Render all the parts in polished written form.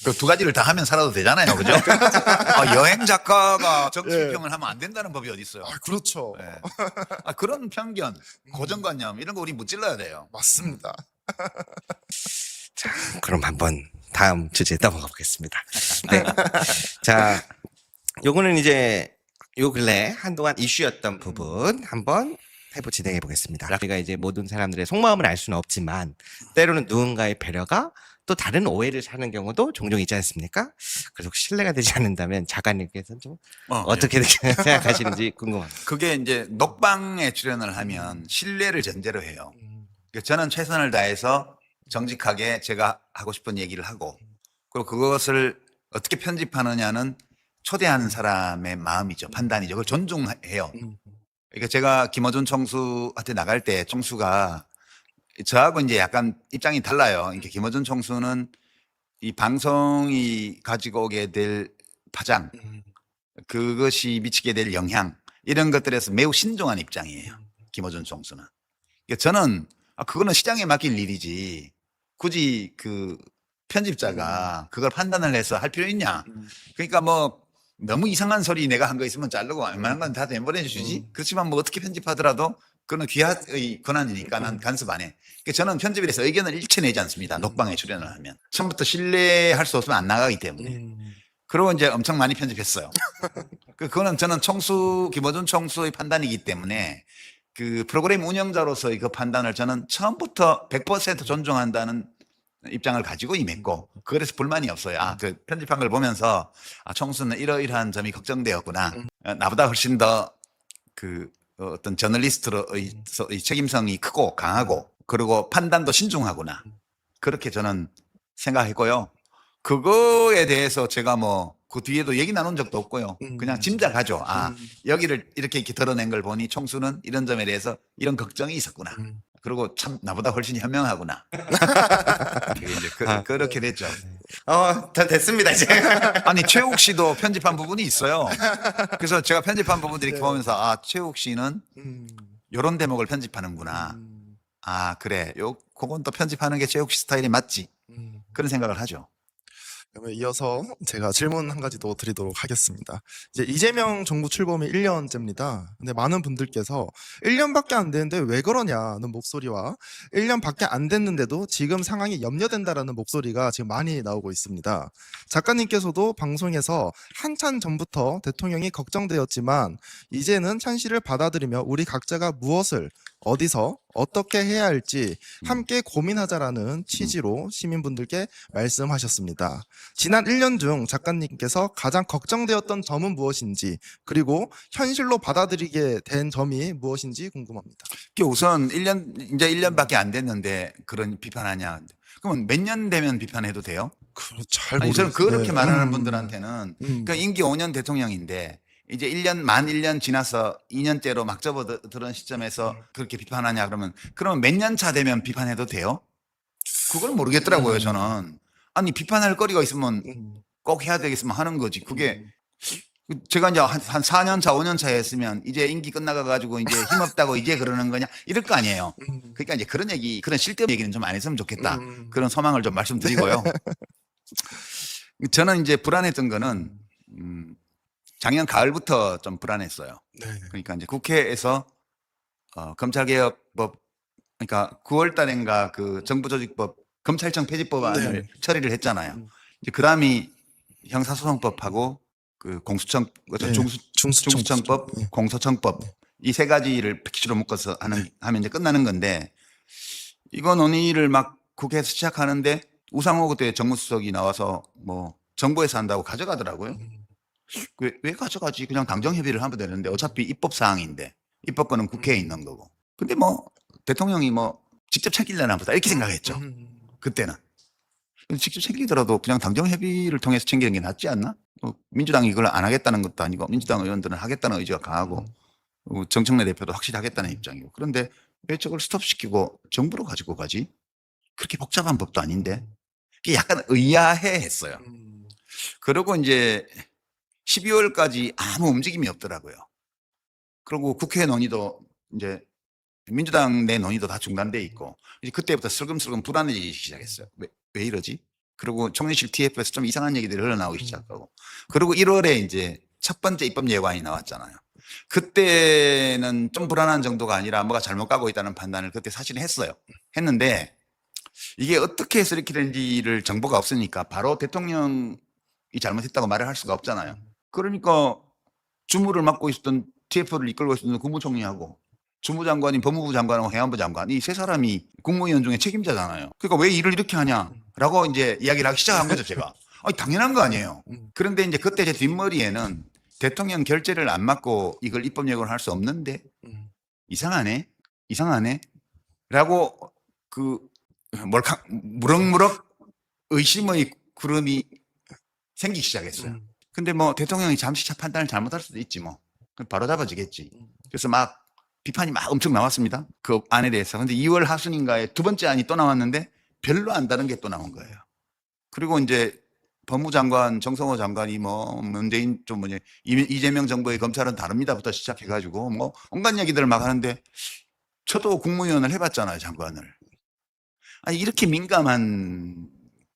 그 두 가지를 다 하면 살아도 되잖아요. 그죠? 여행 작가가 정치 예. 비평을 하면 안 된다는 법이 어디 있어요. 그렇죠. 예. 그런 편견, 고정관념 이런 거 우리 무찔러야 돼요. 맞습니다. 자, 그럼 한번 다음 주제에 넘어가 보겠습니다. 네. 자, 요거는 이제 요 근래 한동안 이슈였던 부분 한번 진행해 보겠습니다. 우리가 이제 모든 사람들의 속마음을 알 수는 없지만 때로는 누군가의 배려가 또 다른 오해를 사는 경우도 종종 있지 않습니까? 그래서 혹시 신뢰가 되지 않는다면 작가님께서는 좀 어떻게 생각하시는지 궁금합니다. 그게 이제 녹방에 출연을 하면 신뢰를 전제로 해요. 그러니까 저는 최선을 다해서 정직하게 제가 하고 싶은 얘기를 하고, 그리고 그것을 어떻게 편집하느냐는 초대하는 사람의 마음이죠. 판단이죠. 그걸 존중해요. 그러니까 제가 김어준 총수한테 나갈 때 총수가 저하고 이제 약간 입장이 달라요. 그러니까 김어준 총수는 이 방송이 가지고 오게 될 파장, 그것이 미치게 될 영향, 이런 것들에서 매우 신중한 입장이에요. 김어준 총수는. 그러니까 저는 그거는 시장에 맡길 일이지 굳이 그 편집자가 그걸 판단을 해서 할 필요 있냐. 그러니까 뭐 너무 이상한 소리 내가 한 거 있으면 자르고 웬만한 건 다 내보내주지. 그렇지만 뭐 어떻게 편집하더라도 그거는 귀하의 권한이니까 난 간섭 안 해. 그러니까 저는 편집에 대해서 의견을 일체 내지 않습니다. 녹방에 출연을 하면. 처음부터 신뢰할 수 없으면 안 나가기 때문에. 그리고 이제 엄청 많이 편집했어요. 그거는 저는 김어준 총수의 판단이기 때문에 그 프로그램 운영자로서의 그 판단을 저는 처음부터 100% 존중한다는 입장을 가지고 임했고, 그래서 불만이 없어요. 그 편집한 걸 보면서 총수는 이러이러한 점이 걱정되었구나. 나보다 훨씬 더 그 어떤 저널리스트로의 책임성이 크고 강하고, 그리고 판단도 신중하구나. 그렇게 저는 생각했고요. 그거에 대해서 제가 뭐 그 뒤에도 얘기 나눈 적도 없고요. 그냥 짐작하죠. 여기를 이렇게 드러낸 걸 보니 총수는 이런 점에 대해서 이런 걱정이 있었구나. 그리고 참 나보다 훨씬 현명하구나. 이제 그렇게 됐죠. 다 됐습니다, 이제. 아니 최욱 씨도 편집한 부분이 있어요. 그래서 제가 편집한 부분들 이렇게 보면서 최욱 씨는 이런 대목을 편집하는구나. 그래. 그건 또 편집하는 게 최욱 씨 스타일이 맞지. 그런 생각을 하죠. 그러면 이어서 제가 질문 한 가지 더 드리도록 하겠습니다. 이제 이재명 정부 출범이 1년째입니다. 근데 많은 분들께서 1년밖에 안 되는데 왜 그러냐는 목소리와 1년밖에 안 됐는데도 지금 상황이 염려된다라는 목소리가 지금 많이 나오고 있습니다. 작가님께서도 방송에서 한참 전부터 대통령이 걱정되었지만 이제는 현실을 받아들이며 우리 각자가 무엇을 어디서 어떻게 해야 할지 함께 고민하자라는 취지로 시민분들께 말씀하셨습니다. 지난 1년 중 작가님께서 가장 걱정되었던 점은 무엇인지, 그리고 현실로 받아들이게 된 점이 무엇인지 궁금합니다. 우선 이제 1년밖에 안 됐는데 그런 비판하냐. 그러면 몇 년 되면 비판해도 돼요? 잘 아니, 저는 모르겠어요. 그렇게 네. 말하는 분들한테는 그러니까 임기 5년 대통령인데 이제 만 1년 지나서 2년째로 막 접어드는 시점에서 그렇게 비판하냐 그러면 몇 년 차 되면 비판해도 돼요? 그걸 모르겠더라고요, 저는. 아니, 비판할 거리가 있으면 꼭 해야 되겠으면 하는 거지. 그게 제가 이제 한 4년 차, 5년 차 했으면 이제 임기 끝나가지고 이제 힘없다고 이제 그러는 거냐? 이럴 거 아니에요. 그러니까 이제 그런 쓸데없는 얘기는 좀 안 했으면 좋겠다. 그런 소망을 좀 말씀드리고요. 저는 이제 불안했던 거는 작년 가을부터 좀 불안했어요. 네. 그러니까 이제 국회에서 검찰개혁법, 그러니까 9월 달인가 그 정부조직법 검찰청 폐지법안을 처리를 했잖아요. 이제 그다음이 형사소송법하고 그 공수처, 중수청법, 공소청법 이 세 가지를 패키지로 묶어서 하면 이제 끝나는 건데, 이거 논의를 막 국회에서 시작하는데 우상호 그때 정무수석이 나와서 뭐 정부에서 한다고 가져가더라고요. 왜 가져가지? 그냥 당정협의를 하면 되는데 어차피 입법 사항인데 입법권은 국회에 있는 거고. 근데 뭐 대통령이 뭐 직접 챙기려나 보다 이렇게 생각했죠. 그때는. 직접 챙기더라도 그냥 당정협의를 통해서 챙기는 게 낫지 않나? 민주당이 이걸 안 하겠다는 것도 아니고 민주당 의원들은 하겠다는 의지가 강하고 정청래 대표도 확실히 하겠다는 입장이고. 그런데 왜 저걸 스톱시키고 정부로 가지고 가지? 그렇게 복잡한 법도 아닌데. 그게 약간 의아해했어요. 그리고 이제 12월까지 아무 움직임이 없더라고요. 그리고 국회 논의도 이제 민주당 내 논의도 다 중단돼 있고, 이제 그때부터 슬금슬금 불안해지기 시작했어요. 왜 이러지? 그리고 총리실 TF에서 좀 이상한 얘기들이 흘러나오기 시작하고. 그리고 1월에 이제 첫 번째 입법 예고안이 나왔잖아요. 그때는 좀 불안한 정도가 아니라 뭐가 잘못 가고 있다는 판단을 그때 사실 했어요. 했는데 이게 어떻게 해서 이렇게 된지를 정보가 없으니까 바로 대통령이 잘못했다고 말을 할 수가 없잖아요. 그러니까 주무를 맡고 있었던 TF를 이끌고 있었던 국무총리하고 주무장관인 법무부 장관하고 해안부 장관 이 세 사람이 국무위원 중에 책임자잖아요. 그러니까 왜 일을 이렇게 하냐라고 이제 이야기를 하기 시작한 거죠, 제가. 아니, 당연한 거 아니에요. 그런데 이제 그때 제 뒷머리에는 대통령 결재를 안 맡고 이걸 입법 예고를 할 수 없는데 이상하네, 이상하네, 라고 그 무럭무럭 의심의 구름이 생기기 시작했어요. 근데 뭐 대통령이 잠시 판단을 잘못할 수도 있지 뭐. 바로 잡아지겠지. 그래서 막 비판이 막 엄청 나왔습니다. 그 안에 대해서. 근데 2월 하순인가에 두 번째 안이 또 나왔는데 별로 안 다른 게 또 나온 거예요. 그리고 이제 법무장관 정성호 장관이 뭐 문재인 좀 뭐냐 이재명 정부의 검찰은 다릅니다부터 시작해가지고 뭐 온갖 얘기들을 막 하는데 저도 국무위원을 해봤잖아요, 장관을. 아니 이렇게 민감한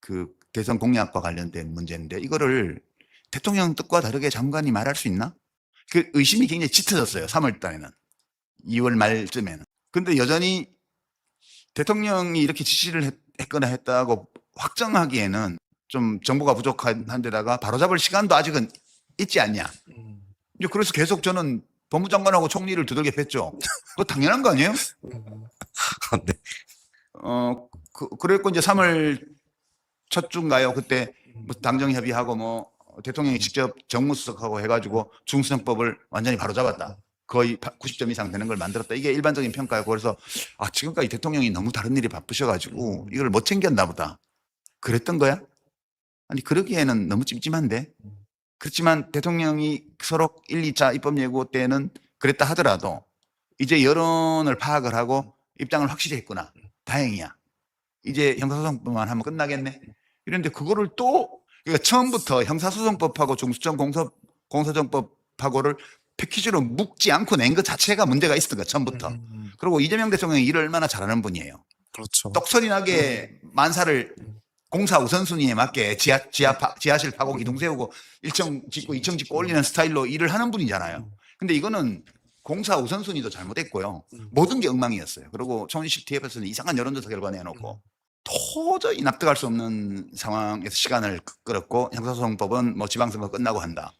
그 대선 공약과 관련된 문제인데 이거를 대통령 뜻과 다르게 장관이 말할 수 있나? 그 의심이 굉장히 짙어졌어요. 3월 달에는. 2월 말쯤에는. 근데 여전히 대통령이 이렇게 지시를 했거나 했다고 확정하기에는 좀 정보가 부족한 데다가 바로잡을 시간도 아직은 있지 않냐. 이제 그래서 계속 저는 법무장관하고 총리를 두들겨 팼죠. 그거 당연한 거 아니에요? 네. 그랬고 이제 3월 첫 주인가요? 그때 뭐 당정 협의하고 뭐 대통령이 직접 정무수석하고 해가지고 중수정법을 완전히 바로잡았다. 거의 90점 이상 되는 걸 만들었다. 이게 일반적인 평가였고 그래서 아 지금까지 대통령이 너무 다른 일이 바쁘셔가지고 이걸 못 챙겼나 보다. 그랬던 거야? 아니 그러기에는 너무 찜찜한데. 그렇지만 대통령이 서로 1, 2차 입법 예고 때는 그랬다 하더라도 이제 여론을 파악을 하고 입장을 확실히 했구나. 다행이야. 이제 형사소송법만 하면 끝나겠네. 이런데 그거를 또 그러니까 처음부터 형사소송법하고 중수청 공소정법하고를 패키지로 묶지 않고 낸 것 자체가 문제가 있었던 거야, 처음부터. 그리고 이재명 대통령이 일을 얼마나 잘하는 분이에요. 그렇죠. 떡소리 나게 만사를 공사 우선순위에 맞게 지하실 파고 기둥 세우고 1층 짓고 2층 짓고 올리는 스타일로 일을 하는 분이잖아요. 근데 이거는 공사 우선순위도 잘못했고요. 모든 게 엉망이었어요. 그리고 총리실 TF에서는 이상한 여론조사 결과 내놓고 도저히 납득할 수 없는 상황에서 시간을 끌었고 형사소송법은 뭐 지방선거 끝나고 한다.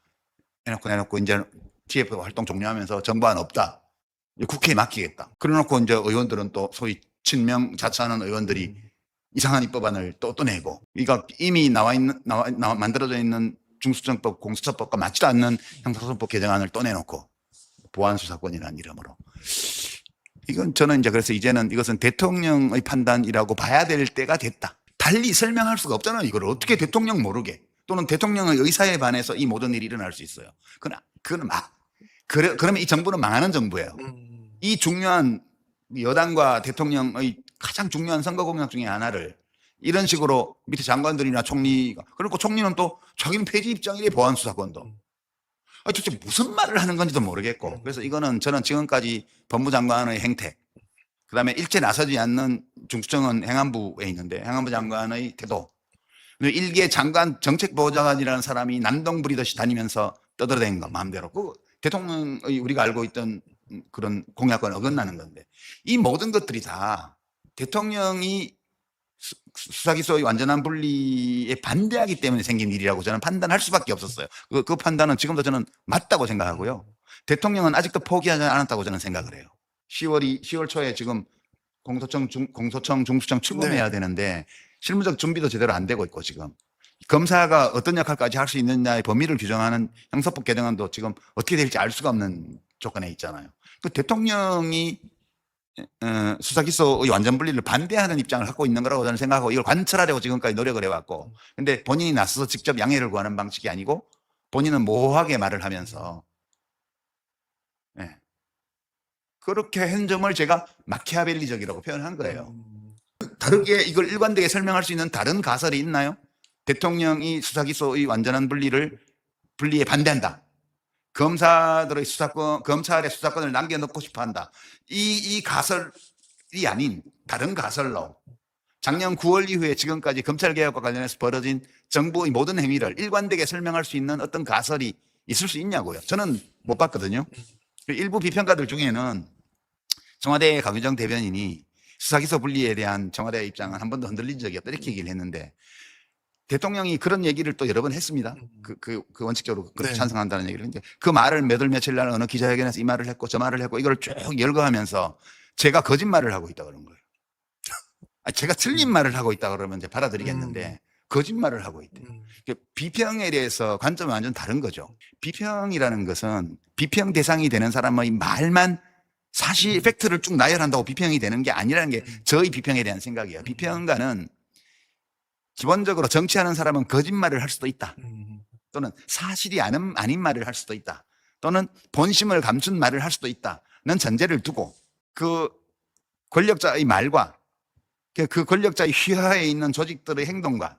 해놓고 이제 TF 활동 종료하면서 정부안 없다. 국회에 맡기겠다. 그래놓고 이제 의원들은 또 소위 친명 자처하는 의원들이 이상한 입법안을 또 내고, 그러니까 이미 만들어져 있는 중수정법, 공수처법과 맞지도 않는 형사소송법 개정안을 또 내놓고 보안수사권이라는 이름으로. 이건 저는 이제 그래서 이제는 이것은 대통령의 판단이라고 봐야 될 때가 됐다. 달리 설명할 수가 없잖아요. 이걸 어떻게 대통령 모르게 또는 대통령의 의사에 반해서 이 모든 일이 일어날 수 있어요. 그건 그러면 이 정부는 망하는 정부예요. 이 중요한 여당과 대통령의 가장 중요한 선거 공약 중에 하나를 이런 식으로 밑에 장관들이나 총리가, 그리고 총리는 또 자기는 폐지 입장이래. 보안수사권도. 도대체 무슨 말을 하는 건지도 모르겠고. 그래서 이거는 저는 지금까지 법무장관의 행태, 그다음에 일체 나서지 않는 중수청은 행안부에 있는데 행안부 장관의 태도, 일개 장관 정책보좌관이라는 사람이 난동 부리듯이 다니면서 떠들어대는 거 마음대로. 그 대통령의 우리가 알고 있던 그런 공약과는 어긋나는 건데, 이 모든 것들이 다 대통령이 수사기소의 완전한 분리에 반대하기 때문에 생긴 일이라고 저는 판단할 수밖에 없었어요. 그 판단은 지금도 저는 맞다고 생각하고요. 대통령은 아직도 포기하지 않았다고 저는 생각을 해요. 10월 초에 지금 공소청, 중수청 출범해야 되는데 실무적 준비도 제대로 안 되고 있고, 지금 검사가 어떤 역할까지 할 수 있느냐의 범위를 규정하는 형사법 개정안도 지금 어떻게 될지 알 수가 없는 조건에 있잖아요. 그 대통령이 수사기소의 완전 분리를 반대하는 입장을 갖고 있는 거라고 저는 생각하고 이걸 관철하려고 지금까지 노력을 해왔고, 근데 본인이 나서서 직접 양해를 구하는 방식이 아니고 본인은 모호하게 말을 하면서 그렇게 한 점을 제가 마키아벨리적이라고 표현한 거예요. 다르게 이걸 일관되게 설명할 수 있는 다른 가설이 있나요? 대통령이 수사기소의 완전한 분리에 반대한다. 검찰의 수사권을 남겨놓고 싶어 한다. 이 가설이 아닌 다른 가설로 작년 9월 이후에 지금까지 검찰개혁과 관련해서 벌어진 정부의 모든 행위를 일관되게 설명할 수 있는 어떤 가설이 있을 수 있냐고요. 저는 못 봤거든요. 일부 비평가들 중에는 청와대 강유정 대변인이 수사기소 분리에 대한 청와대의 입장은 한 번도 흔들린 적이 없다 이렇게 얘기를 했는데 대통령이 그런 얘기를 또 여러 번 했습니다. 그 원칙적으로 네. 찬성한다는 얘기를 했는데 그 말을 몇 월 며칠 날 어느 기자회견에서 이 말을 했고 저 말을 했고 이걸 쭉 열거하면서 제가 거짓말을 하고 있다 그런 거예요. 제가 틀린 말을 하고 있다 그러면 이제 받아들이겠는데 거짓말을 하고 있대요. 비평에 대해서 관점은 완전 다른 거죠. 비평이라는 것은 비평 대상이 되는 사람의 말만 사실 팩트를 쭉 나열한다고 비평이 되는 게 아니라는 게 저의 비평에 대한 생각이에요. 비평가는 기본적으로 정치하는 사람은 거짓말을 할 수도 있다. 또는 사실이 아닌 말을 할 수도 있다. 또는 본심을 감춘 말을 할 수도 있다는 전제를 두고 그 권력자의 말과 그 권력자의 휘하에 있는 조직들의 행동과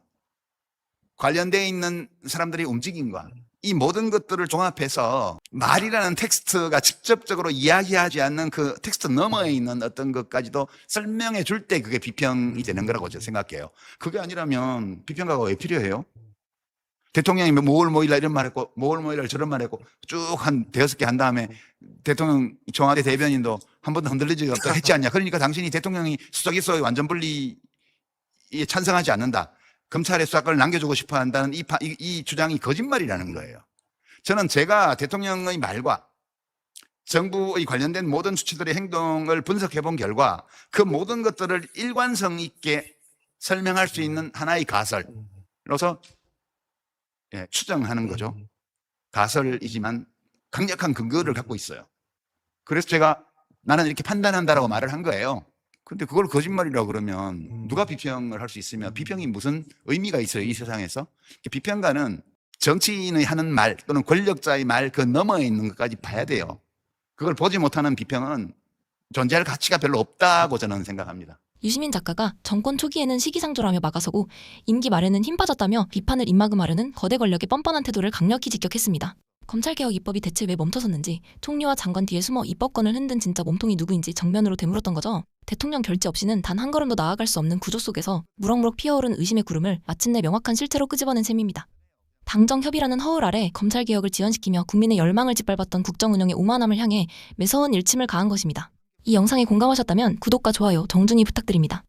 관련되어 있는 사람들의 움직임과 이 모든 것들을 종합해서 말이라는 텍스트가 직접적으로 이야기하지 않는 그 텍스트 너머에 있는 어떤 것까지도 설명해 줄 때 그게 비평이 되는 거라고 저는 생각해요. 그게 아니라면 비평가가 왜 필요해요? 대통령이 뭐월 뭐일날 이런 말 했고 뭐월 뭐일날 저런 말 했고 쭉 한 대여섯 개 한 다음에 대통령 청와대 대변인도 한 번도 흔들리지 없다 했지 않냐. 그러니까 당신이 대통령이 수사기소의 완전 분리에 찬성하지 않는다. 검찰의 수사권을 남겨주고 싶어 한다는 이 주장이 거짓말이라는 거예요. 저는 제가 대통령의 말과 정부의 관련된 모든 수치들의 행동을 분석해 본 결과 그 모든 것들을 일관성 있게 설명할 수 있는 하나의 가설로서 추정하는 거죠. 가설이지만 강력한 근거를 갖고 있어요. 그래서 제가 나는 이렇게 판단한다라고 말을 한 거예요. 근데 그걸 거짓말이라고 그러면 누가 비평을 할 수 있으며 비평이 무슨 의미가 있어요, 이 세상에서? 비평가는 정치인의 하는 말 또는 권력자의 말 그 너머에 있는 것까지 봐야 돼요. 그걸 보지 못하는 비평은 존재할 가치가 별로 없다고 저는 생각합니다. 유시민 작가가 정권 초기에는 시기상조라며 막아서고 임기 말에는 힘 빠졌다며 비판을 입막음하려는 거대 권력의 뻔뻔한 태도를 강력히 직격했습니다. 검찰개혁 입법이 대체 왜 멈춰섰는지 총리와 장관 뒤에 숨어 입법권을 흔든 진짜 몸통이 누구인지 정면으로 되물었던 거죠. 대통령 결재 없이는 단 한 걸음도 나아갈 수 없는 구조 속에서 무럭무럭 피어오른 의심의 구름을 마침내 명확한 실체로 끄집어낸 셈입니다. 당정협의라는 허울 아래 검찰개혁을 지연시키며 국민의 열망을 짓밟았던 국정운영의 오만함을 향해 매서운 일침을 가한 것입니다. 이 영상에 공감하셨다면 구독과 좋아요 정중히 부탁드립니다.